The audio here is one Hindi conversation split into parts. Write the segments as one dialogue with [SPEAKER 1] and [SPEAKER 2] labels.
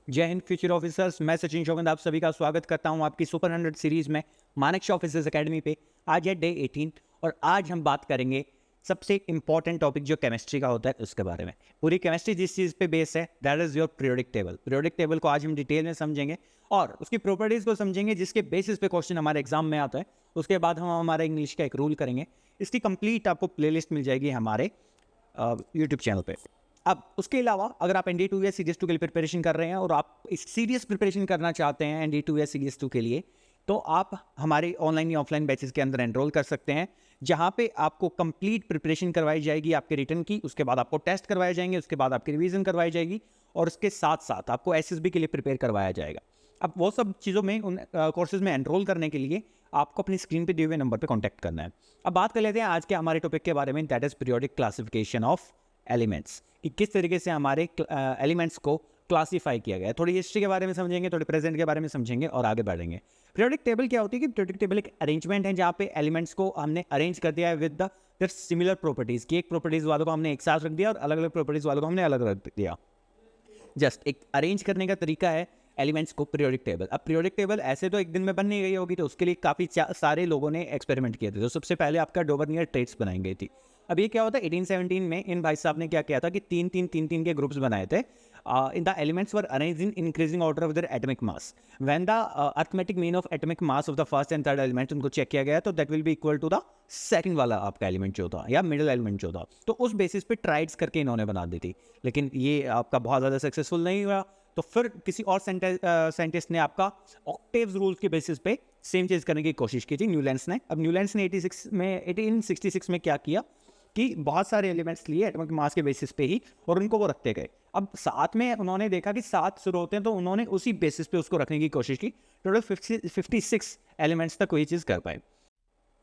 [SPEAKER 1] जय हिंद फ्यूचर ऑफिसर्स। मैं सचिन चौगंद आप सभी का स्वागत करता हूं आपकी सुपर 100 सीरीज में मानेकशॉ ऑफिसर्स एकेडमी पे। आज है डे 18 और आज हम बात करेंगे सबसे इंपॉर्टेंट टॉपिक जो केमिस्ट्री का होता है उसके बारे में। पूरी केमिस्ट्री जिस चीज़ पे बेस है that is your periodic table. Periodic table को आज हम डिटेल में समझेंगे और उसकी प्रॉपर्टीज़ को समझेंगे जिसके बेसिस पे क्वेश्चन हमारे एग्जाम में आता है। उसके बाद हम हमारा इंग्लिश का एक रूल करेंगे। इसकी कंप्लीट आपको प्लेलिस्ट मिल जाएगी हमारे यूट्यूब चैनल पे। अब उसके अलावा अगर आप ND2 या CS2 के लिए प्रिपरेशन कर रहे हैं और आप सीरियस प्रिपरेशन करना चाहते हैं ND2 या CS2 के लिए, तो आप हमारे ऑनलाइन या ऑफलाइन बैचेस के अंदर एनरोल कर सकते हैं, जहां पे आपको कंप्लीट प्रिपरेशन करवाई जाएगी आपके रिटर्न की। उसके बाद आपको टेस्ट करवाए जाएंगे, उसके बाद आपकी रिवीजन करवाई जाएगी और उसके साथ साथ आपको SSB के लिए प्रिपेयर करवाया जाएगा। अब वो सब चीज़ों में उन कोर्सेज में एनरोल करने के लिए आपको अपनी स्क्रीन पे दिए हुए नंबर पे कांटेक्ट करना है। अब बात कर लेते हैं आज के हमारे टॉपिक के बारे में, that is periodic classification of elements, कि किस तरीके से हमारे एलिमेंट्स को क्लासीफाई किया गया है। थोड़ी हिस्ट्री के बारे में समझेंगे, थोड़ी प्रेजेंट के बारे में समझेंगे और आगे बढ़ेंगे। पीरियोडिक टेबल क्या होती है कि पीरियोडिक टेबल एक अरेंजमेंट है जहाँ पे एलिमेंट्स को हमने अरेंज कर दिया है विद द सिमिलर प्रॉपर्टीज, की एक प्रॉपर्टीज वालों को हमने एक साथ रख दिया और अलग अलग प्रॉपर्टीज वालों को हमने अलग रख दिया। जस्ट एक अरेंज करने का तरीका है एलिमेंट्स को पीरियोडिक टेबल। अब पीरियोडिक टेबल ऐसे तो एक दिन में बन नहीं गई होगी, तो उसके लिए काफ़ी सारे लोगों ने एक्सपेरिमेंट किए थे। तो सबसे पहले आपका डोबर्नियर ट्रेट्स बनाई गई थी। अब ये क्या होता है, 1817 में इन भाई साहब ने क्या किया था कि तीन के ग्रुप्स बनाए थे। In the elements were arranged in increasing order of their atomic mass. When the arithmetic mean of atomic mass of the first and third element उनको चेक किया गया, तो that will be equal to the second वाला आपका एलिमेंट जो था या मिडिल एलिमेंट जो था। तो उस बेसिस पे ट्राइड्स करके इन्होंने बना दी थी, लेकिन ये आपका बहुत ज़्यादा सक्सेसफुल नहीं हुआ। तो फिर किसी और साइंटिस्ट ने आपका ऑक्टेव्स रूल्स के बेसिस पे सेम चीज़ करने की कोशिश की थी, न्यूलैंड्स ने। अब न्यूलैंड्स ने 1866 में क्या किया कि बहुत सारे एलिमेंट्स लिए एटॉमिक मास के बेसिस पे ही और उनको वो रखते गए। अब साथ में उन्होंने देखा कि 7 शुरू होते हैं, तो उन्होंने उसी बेसिस पे उसको रखने की कोशिश की। टोटल 56 एलिमेंट्स तक कोई चीज़ कर पाए।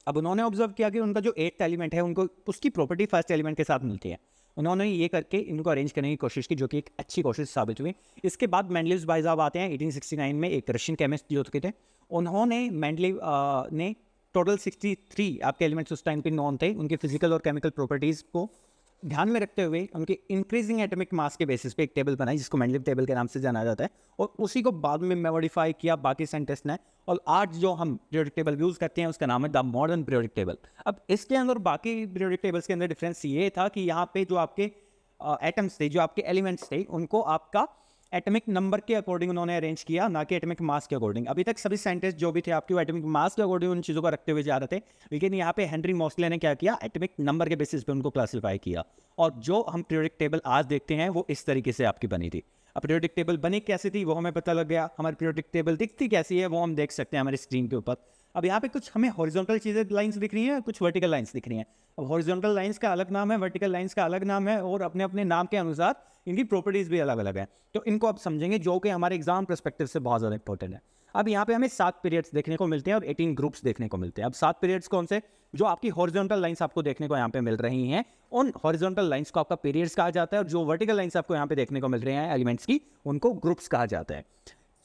[SPEAKER 1] अब उन्होंने ऑब्जर्व किया कि उनका जो 8th एलिमेंट है उनको उसकी प्रॉपर्टी फर्स्ट एलिमेंट के साथ मिलती है। उन्होंने ये करके इनको अरेंज करने की कोशिश की, जो कि एक अच्छी कोशिश साबित हुई। इसके बाद मेंडलीव भाई साहब आते हैं 1869 में, एक रशियन केमिस्ट जो थे। उन्होंने मेंडलीव ने टोटल 63 आपके एलिमेंट्स उस टाइम पे नॉन थे, उनके फिजिकल और केमिकल प्रॉपर्टीज़ को ध्यान में रखते हुए उनके इंक्रीजिंग एटॉमिक मास के बेसिस पे एक टेबल बनाई जिसको मेंडलीव टेबल के नाम से जाना जाता है, और उसी को बाद में मॉडिफाई किया बाकी साइंटिस्ट ने। और आज जो हम पीरियोडिक टेबल यूज़ करते हैं उसका नाम है द मॉडर्न पीरियोडिक टेबल। अब इसके अंदर बाकी पीरियोडिक टेबल्स के अंदर डिफरेंस ये था कि यहाँ पे जो आपके एटम्स थे, जो आपके एलिमेंट्स थे, उनको आपका एटॉमिक नंबर के अकॉर्डिंग उन्होंने अरेंज किया, ना कि एटॉमिक मास के अकॉर्डिंग। अभी तक सभी साइंटिस्ट जो भी थे आपके वो एटॉमिक मास के अकॉर्डिंग उन चीज़ों को रखते हुए जा रहे थे, लेकिन यहाँ पे हेनरी मोसले ने क्या किया, एटॉमिक नंबर के बेसिस पे उनको क्लासीफाई किया। और जो हम पीरियोडिक टेबल आज देखते हैं वो इस तरीके से आपकी बनी थी। अब पीरियोडिक टेबल बनी कैसी थी वो हमें पता लग गया, हमारी पीरियोडिक टेबल दिखती कैसी है वो हम देख सकते हैं हमारी स्क्रीन के ऊपर। अब यहाँ पे कुछ हमें हॉरिजॉन्टल चीज़ें लाइंस दिख रही हैं, कुछ वर्टिकल लाइंस दिख रही हैं। अब हॉरिजॉन्टल लाइंस का अलग नाम है, वर्टिकल लाइंस का अलग नाम है, और अपने अपने नाम के अनुसार इनकी प्रॉपर्टीज़ भी अलग अलग हैं। तो इनको आप समझेंगे, जो कि हमारे एग्जाम परस्पेक्टिव से बहुत ज़्यादा इंपॉर्टेंट है। अब यहाँ पे हमें 7 पीरियड्स देखने को मिलते हैं और 18 ग्रुप्स देखने को मिलते हैं। अब 7 पीरियड्स कौन से, जो आपकी हॉरिजॉन्टल लाइंस आपको देखने को यहाँ पे मिल रही हैं, उन हॉरिजॉन्टल लाइंस को आपका पीरियड्स कहा जाता है, और जो वर्टिकल लाइंस आपको यहाँ पे देखने को मिल रहे हैं एलिमेंट्स की, उनको ग्रुप्स कहा जाता है।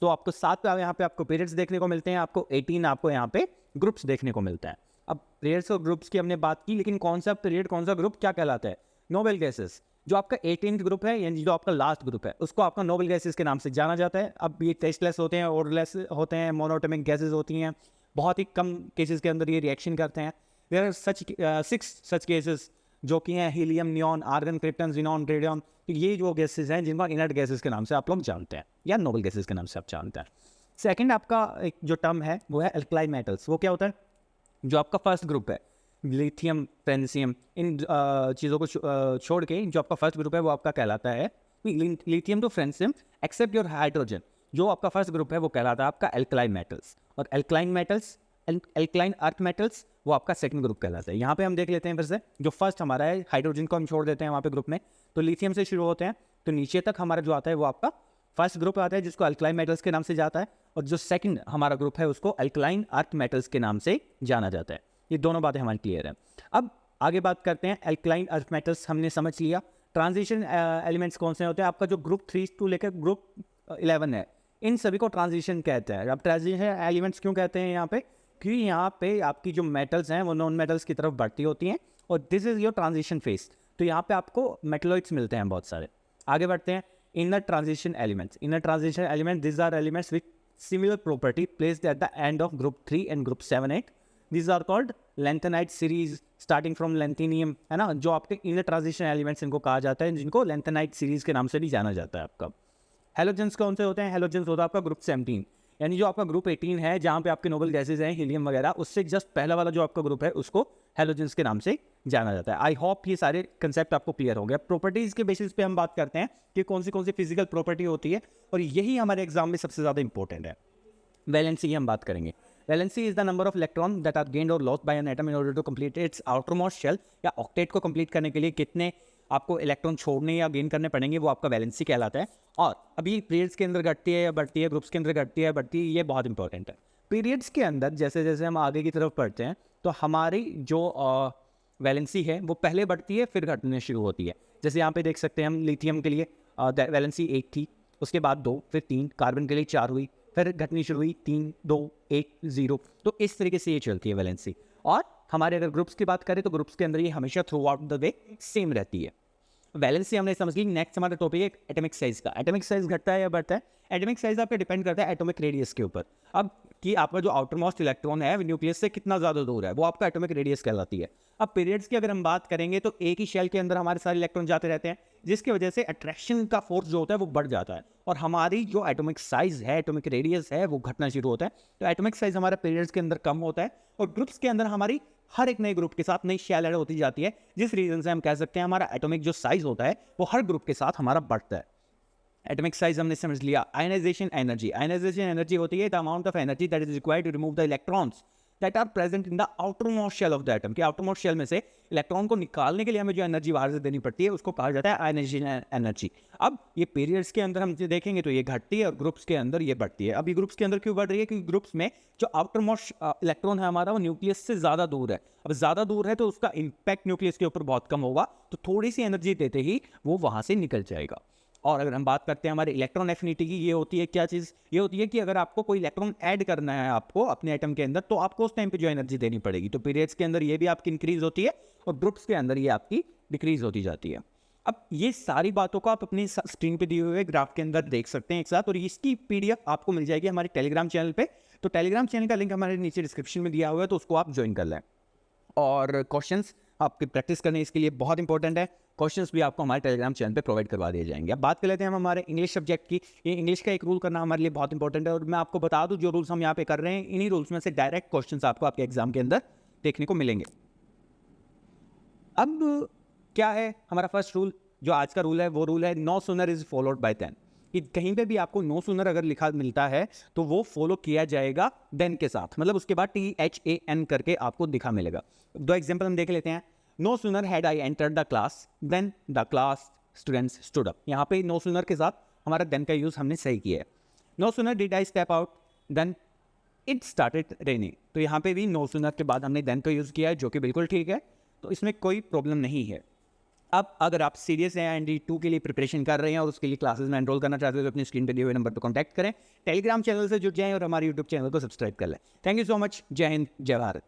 [SPEAKER 1] तो आपको 7 यहाँ पे आपको पीरियड्स देखने को मिलते हैं, आपको 18 आपको यहाँ पे ग्रुप्स देखने को मिलता है। अब पीरियड्स और ग्रुप्स की हमने बात की, लेकिन कौन सा पीरियड कौन सा ग्रुप क्या कहलाता है, नोबेल गैसेस। जो आपका 18th ग्रुप है, यानी जो आपका लास्ट ग्रुप है, उसको आपका नोबेल गैसेस के नाम से जाना जाता है। अब ये टेस्टलेस होते हैं, ऑर्डरलेस होते हैं, मोनोटोमिक गैसेस होती हैं, बहुत ही कम केसेस के अंदर ये रिएक्शन करते हैं। देयर आर 6 सच केसेस, जो कि हैं helium, neon, argon, krypton, xenon, radium. तो ये जो गैसेस हैं जिनको इनर्ट गैसेस के नाम से आप लोग जानते हैं या नोबेल गैसेस के नाम से आप जानते हैं। सेकंड आपका एक जो टर्म है वो है अल्कलाइन मेटल्स। वो क्या होता है, जो आपका फर्स्ट ग्रुप है, लिथियम, फ्रेंसियम, इन चीज़ों को छोड़ के जो आपका फर्स्ट ग्रुप है वो आपका कहलाता है lithium to francium except your hydrogen. जो आपका फर्स्ट ग्रुप है वो कहलाता है आपका एल्कलाइन मेटल्स, और alkaline metals, alkaline earth metals, वो आपका सेकंड ग्रुप कहलाता है। यहाँ पे हम देख लेते हैं फिर से, जो फर्स्ट हमारा है, हाइड्रोजन को हम छोड़ देते हैं वहाँ पे ग्रुप में, तो लिथियम से शुरू होते हैं, तो नीचे तक हमारा जो आता है वो आपका फर्स्ट ग्रुप आता है जिसको अल्कलाइन मेटल्स के नाम से जाता है, और जो सेकंड हमारा ग्रुप है उसको अल्कलाइन अर्थ मेटल्स के नाम से जाना जाता है। ये दोनों बातें हमारी क्लियर है। अब आगे बात करते हैं, अल्कलाइन अर्थ मेटल्स हमने समझ लिया। ट्रांजिशन एलिमेंट्स कौन से होते हैं, आपका जो ग्रुप 3 टू लेकर ग्रुप 11 है, इन सभी को ट्रांजिशन कहते हैं। अब ट्रांजिशन एलिमेंट्स क्यों कहते हैं यहाँ पे, क्योंकि यहाँ पे आपकी जो मेटल्स हैं वो नॉन मेटल्स की तरफ बढ़ती होती हैं, और this is your transition phase. तो यहाँ पे आपको मेटलॉइड्स मिलते हैं बहुत सारे। आगे बढ़ते हैं, inner transition elements. Inner transition elements, these are elements with similar property placed at the end of group 3 and group 7, 8. These are called lanthanide series starting from lanthanum, है ना, जो आपके inner transition elements इनको कहा जाता है, जिनको lanthanide series के नाम से भी जाना जाता है आपका। हेलोजेंस कौन से होते हैं? हेलोजेंस होता है आपका ग्रुप 17, यानी जो आपका ग्रुप 18 है जहाँ पे आपके नोबल गैसेज हैं, हीलियम वगैरह, उससे जस्ट पहला वाला जो आपका ग्रुप है उसको हेलोजेंस के नाम से जाना जाता है। आई होप ये सारे कंसेप्ट आपको क्लियर हो गया। प्रॉपर्टीज़ के बेसिस पे हम बात करते हैं कि कौन सी फिजिकल प्रॉपर्टी होती है, और यही हमारे एग्जाम में सबसे ज़्यादा इंपॉर्टेंट है। वैलेंसी की हम बात करेंगे। Valency is the number of electron that are gained or lost by an atom in order to complete its outermost shell, या ऑक्टेट को कंप्लीट करने के लिए कितने आपको इलेक्ट्रॉन छोड़ने या गेन करने पड़ेंगे, वो आपका वैलेंसी कहलाता है। और अभी पीरियड्स के अंदर घटती है या बढ़ती है, ग्रुप्स के अंदर घटती है बढ़ती है, ये बहुत इंपॉर्टेंट है। पीरियड्स के अंदर जैसे जैसे हम आगे की तरफ बढ़ते हैं तो हमारी जो वैलेंसी है वो पहले बढ़ती है फिर घटने शुरू होती है। जैसे यहाँ पे देख सकते हैं हम लिथियम के लिए वैलेंसी 1 थी, उसके बाद 2, फिर 3, कार्बन के लिए 4 हुई, फिर घटनी शुरू हुई 3, 2, 1, 0। तो इस तरीके से ये चलती है वैलेंसी। और हमारे अगर ग्रुप्स की बात करें तो ग्रुप्स के अंदर ये हमेशा through out the way same रहती है। वैलेंसी हमने समझ ली। नेक्स्ट हमारा टॉपिक है एटॉमिक साइज का। एटॉमिक साइज घटता है या बढ़ता है? एटॉमिक साइज आपका डिपेंड करता है एटॉमिक रेडियस के ऊपर। अब कि आपका जो आउटर मोस्ट इलेक्ट्रॉन है न्यूक्लियस से कितना ज़्यादा दूर है, वो आपका एटॉमिक रेडियस कहलाती है। अब पीरियड्स की अगर हम बात करेंगे तो एक ही शेल के अंदर हमारे सारे इलेक्ट्रॉन जाते रहते हैं, जिसकी वजह से अट्रैक्शन का फोर्स जो होता है वो बढ़ जाता है, और हमारी जो एटॉमिक साइज है, एटॉमिक रेडियस है, वो घटना शुरू होता है। तो एटॉमिक साइज हमारा पीरियड्स के अंदर कम होता है, और ग्रुप्स के अंदर हमारी हर एक नए ग्रुप के साथ नई शेल ऐड होती जाती है, जिस रीजन से हम कह सकते हैं हमारा एटॉमिक जो साइज होता है वो हर ग्रुप के साथ हमारा बढ़ता है। एटॉमिक साइज हमने समझ लिया। Ionization energy. आयनाइजेशन एनर्जी होती है the amount of energy that is required to remove the electrons that are present in the outer most shell of the atom. कि आउटर मोस्ट शेल में से इलेक्ट्रॉन को निकालने के लिए हमें जो एनर्जी बाहर से देनी पड़ती है उसको कहा जाता है आयनाइजेशन एनर्जी। अब ये पीरियड्स के अंदर हम देखेंगे तो ये घटती है और ग्रुप्स के अंदर ये बढ़ती है। अब ये ग्रुप्स के अंदर क्यों बढ़ रही है? क्योंकि ग्रुप्स में जो आउटर मोस्ट इलेक्ट्रॉन है हमारा वो न्यूक्लियस से ज़्यादा दूर है। अब ज़्यादा दूर है तो उसका इम्पैक्ट न्यूक्लियस के ऊपर बहुत कम होगा, तो थोड़ी सी एनर्जी देते ही वो वहाँ से निकल जाएगा। और अगर हम बात करते हैं हमारे इलेक्ट्रॉन एफिनिटी की, ये होती है क्या चीज़? ये होती है कि अगर आपको कोई इलेक्ट्रॉन ऐड करना है आपको अपने एटम के अंदर, तो आपको उस टाइम पे जो एनर्जी देनी पड़ेगी। तो पीरियड्स के अंदर ये भी आपकी इंक्रीज होती है और ग्रुप्स के अंदर ये आपकी डिक्रीज होती जाती है। अब ये सारी बातों को आप अपनी स्क्रीन पे दिए हुए ग्राफ के अंदर देख सकते हैं एक साथ, और इसकी पीडीएफ आपको मिल जाएगी हमारे टेलीग्राम चैनल पे। तो टेलीग्राम चैनल का लिंक हमारे नीचे डिस्क्रिप्शन में दिया हुआ है, तो उसको आप ज्वाइन कर लें। और क्वेश्चंस आपकी प्रैक्टिस करने इसके लिए बहुत इंपॉर्टेंट है। क्वेश्चंस भी आपको हमारे टेलीग्राम चैनल पे प्रोवाइड करवा दिए जाएंगे। अब बात कर लेते हैं हम हमारे इंग्लिश सब्जेक्ट की। ये इंग्लिश का एक रूल करना हमारे लिए बहुत इंपॉर्टेंट है, और मैं आपको बता दूं जो रूल्स हम यहाँ पे कर रहे हैं, इन्हीं रूल्स में से डायरेक्ट क्वेश्चंस आपको आपके एग्जाम के अंदर देखने को मिलेंगे। अब क्या है हमारा फर्स्ट रूल? जो आज का रूल है वो रूल है no sooner is followed by than. कि कहीं पे भी आपको नो सूनर अगर लिखा मिलता है तो वो फॉलो किया जाएगा देन के साथ, मतलब उसके बाद THAN करके आपको दिखा मिलेगा। 2 एग्जाम्पल हम देख लेते हैं। No sooner had I entered the class than the class students stood up. यहाँ पे नो सूनर के साथ हमारा देन का यूज हमने सही किया है। No sooner did I step out than it started raining. तो यहाँ पे भी नो सूनर के बाद हमने देन का यूज किया है, जो कि बिल्कुल ठीक है, तो इसमें कोई प्रॉब्लम नहीं है। अब अगर आप सीरियस हैं ND2 के लिए प्रिपरेशन कर रहे हैं और उसके लिए क्लासेस में एनरोल करना चाहते हो तो अपनी स्क्रीन पे दिए हुए नंबर पर कांटेक्ट करें, टेलीग्राम चैनल से जुड़ जाएं और हमारे यूट्यूब चैनल को सब्सक्राइब कर लें। Thank you so much. जय हिंद, जय भारत।